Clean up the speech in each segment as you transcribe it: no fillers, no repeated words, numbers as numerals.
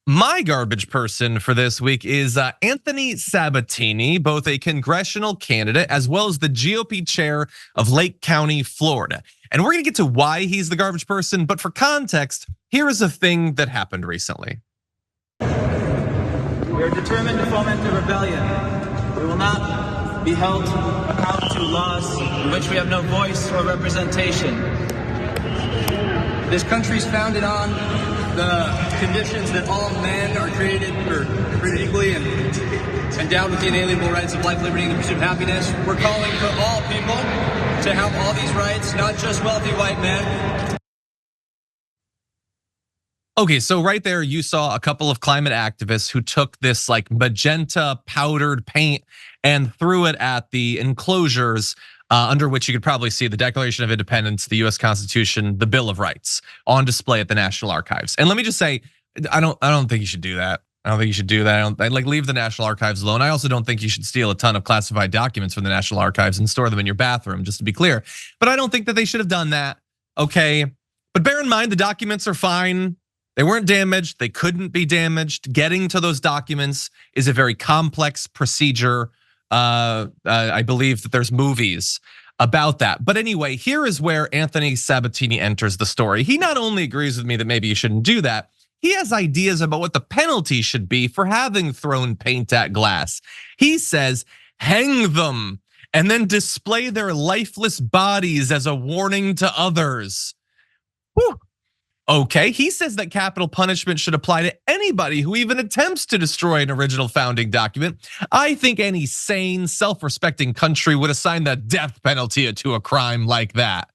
My garbage person for this week is Anthony Sabatini, both a congressional candidate as well as the GOP chair of Lake County, Florida. And we're gonna get to why he's the garbage person, but for context, here is a thing that happened recently. We are determined to foment the rebellion. We will not be held accountable to laws in which we have no voice or representation. This country is founded on the conditions that all men are created equally and endowed with the inalienable rights of life, liberty, and the pursuit of happiness. We're calling for all people to have all these rights, not just wealthy white men. Okay, so right there you saw a couple of climate activists who took this like magenta powdered paint and threw it at the enclosures under which you could probably see the Declaration of Independence, the US Constitution, the Bill of Rights on display at the National Archives. And let me just say, I don't think you should do that. I don't think you should do that. I like leave the National Archives alone. I also don't think you should steal a ton of classified documents from the National Archives and store them in your bathroom, just to be clear. But I don't think that they should have done that, okay? But bear in mind, the documents are fine. They weren't damaged, they couldn't be damaged. Getting to those documents is a very complex procedure. I believe that there's movies about that. But anyway, here is where Anthony Sabatini enters the story. He not only agrees with me that maybe you shouldn't do that, he has ideas about what the penalty should be for having thrown paint at glass. He says, hang them and then display their lifeless bodies as a warning to others. Whew. Okay, he says that capital punishment should apply to anybody who even attempts to destroy an original founding document. I think any sane, self-respecting country would assign the death penalty to a crime like that.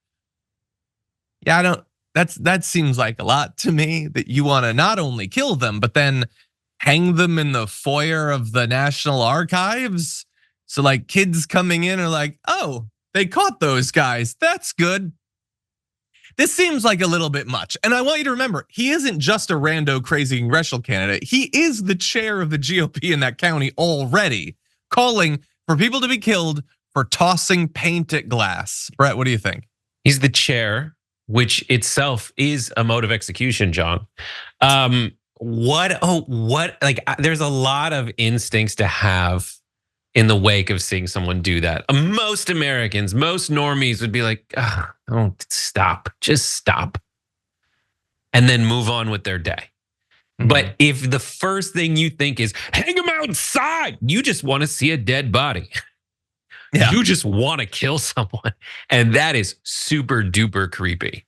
Yeah, that seems like a lot to me, that you wanna not only kill them, but then hang them in the foyer of the National Archives. So like kids coming in are like, oh, they caught those guys, that's good. This seems like a little bit much. And I want you to remember, he isn't just a rando crazy congressional candidate. He is the chair of the GOP in that county already, calling for people to be killed for tossing paint at glass. Brett, what do you think? He's the chair, which itself is a mode of execution, John. There's a lot of instincts to have in the wake of seeing someone do that. Most Americans, most normies would be like, oh, stop, just stop. And then move on with their day. Mm-hmm. But if the first thing you think is hang them outside, you just want to see a dead body. Yeah. You just want to kill someone. And that is super duper creepy.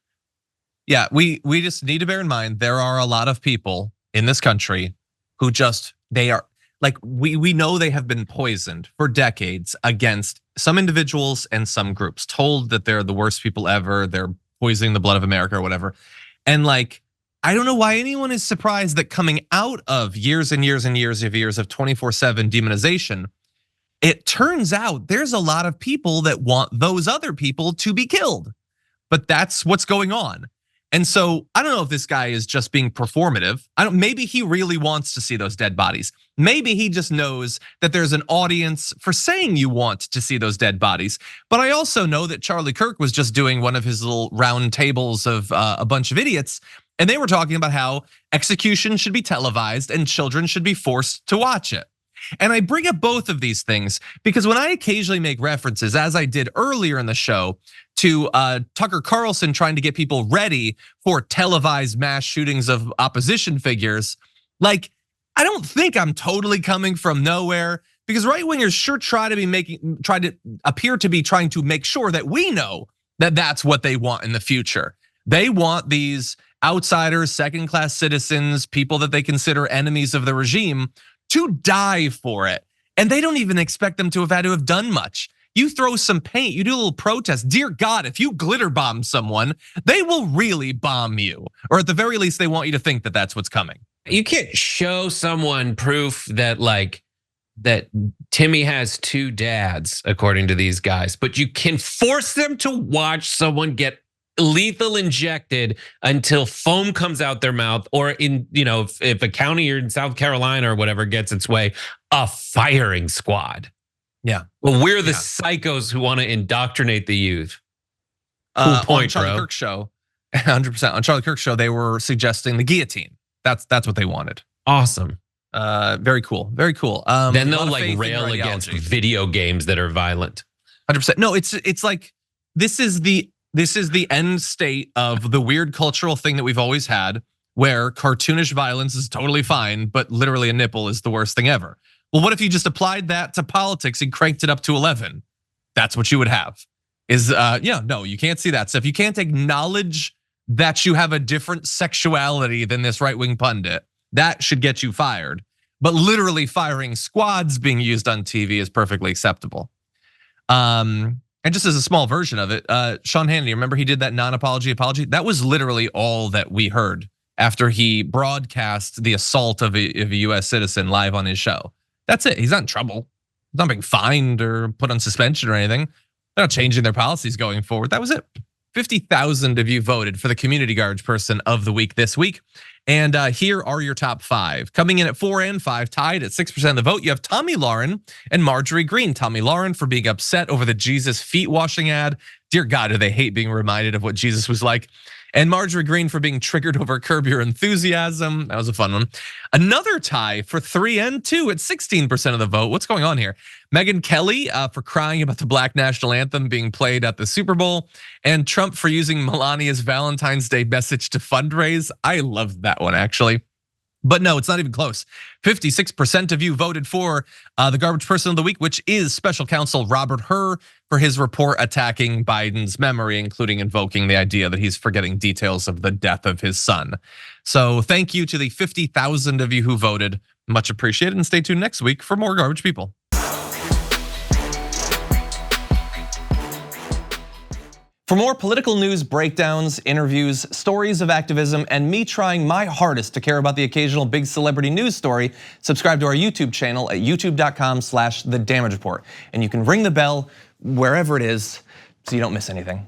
Yeah, we just need to bear in mind, there are a lot of people in this country who they are, like we know they have been poisoned for decades against some individuals and some groups, told that they're the worst people ever, they're poisoning the blood of America or whatever. And like, I don't know why anyone is surprised that coming out of years and years and years of 24/7 demonization, it turns out there's a lot of people that want those other people to be killed. But that's what's going on. And so I don't know if this guy is just being performative. Maybe he really wants to see those dead bodies. Maybe he just knows that there's an audience for saying you want to see those dead bodies. But I also know that Charlie Kirk was just doing one of his little round tables of a bunch of idiots. And they were talking about how execution should be televised and children should be forced to watch it. And I bring up both of these things because when I occasionally make references, as I did earlier in the show, to Tucker Carlson trying to get people ready for televised mass shootings of opposition figures, like, I don't think I'm totally coming from nowhere, because right wingers sure try to appear to be trying to make sure that we know that that's what they want in the future. They want these outsiders, second-class citizens, people that they consider enemies of the regime to die for it. And they don't even expect them to have had to have done much. You throw some paint, you do a little protest. Dear God, if you glitter bomb someone, they will really bomb you. Or at the very least, they want you to think that that's what's coming. You can't show someone proof that that Timmy has two dads, according to these guys, but you can force them to watch someone get lethal injected until foam comes out their mouth, or if a county or in South Carolina or whatever gets its way, a firing squad. Yeah. Well, we're the psychos who want to indoctrinate the youth. Cool point, on Charlie Kirk's show, 100%. On Charlie Kirk's show, they were suggesting the guillotine. That's what they wanted. Awesome. Very cool. Very cool. Then a they'll lot of like faith in rail your against ideology. video games that are violent. 100%. No, it's like this is the end state of the weird cultural thing that we've always had, where cartoonish violence is totally fine, but literally a nipple is the worst thing ever. Well, what if you just applied that to politics and cranked it up to 11? That's what you would have. No, you can't see that stuff. You can't acknowledge that you have a different sexuality than this right-wing pundit. That should get you fired. But literally firing squads being used on TV is perfectly acceptable. And just as a small version of it, Sean Hannity, remember he did that non-apology apology? That was literally all that we heard after he broadcast the assault of a US citizen live on his show. That's it, he's not in trouble. He's not being fined or put on suspension or anything. They're not changing their policies going forward. That was it. 50,000 of you voted for the community guards person of the week this week. And here are your top 5. Coming in at 4 and 5, tied at 6% of the vote, you have Tomi Lahren and Marjorie Greene. Tomi Lahren for being upset over the Jesus feet washing ad. Dear God, do they hate being reminded of what Jesus was like. And Marjorie Greene for being triggered over Curb Your Enthusiasm. That was a fun one. Another tie for 3 and 2 at 16% of the vote. What's going on here? Megyn Kelly for crying about the Black national anthem being played at the Super Bowl. And Trump for using Melania's Valentine's Day message to fundraise. I loved that one, actually. But no, it's not even close. 56% of you voted for the garbage person of the week, which is special counsel Robert Hur for his report attacking Biden's memory, including invoking the idea that he's forgetting details of the death of his son. So thank you to the 50,000 of you who voted. Much appreciated, and stay tuned next week for more garbage people. For more political news, breakdowns, interviews, stories of activism, and me trying my hardest to care about the occasional big celebrity news story, subscribe to our YouTube channel at youtube.com/thedamagereport. And you can ring the bell wherever it is so you don't miss anything.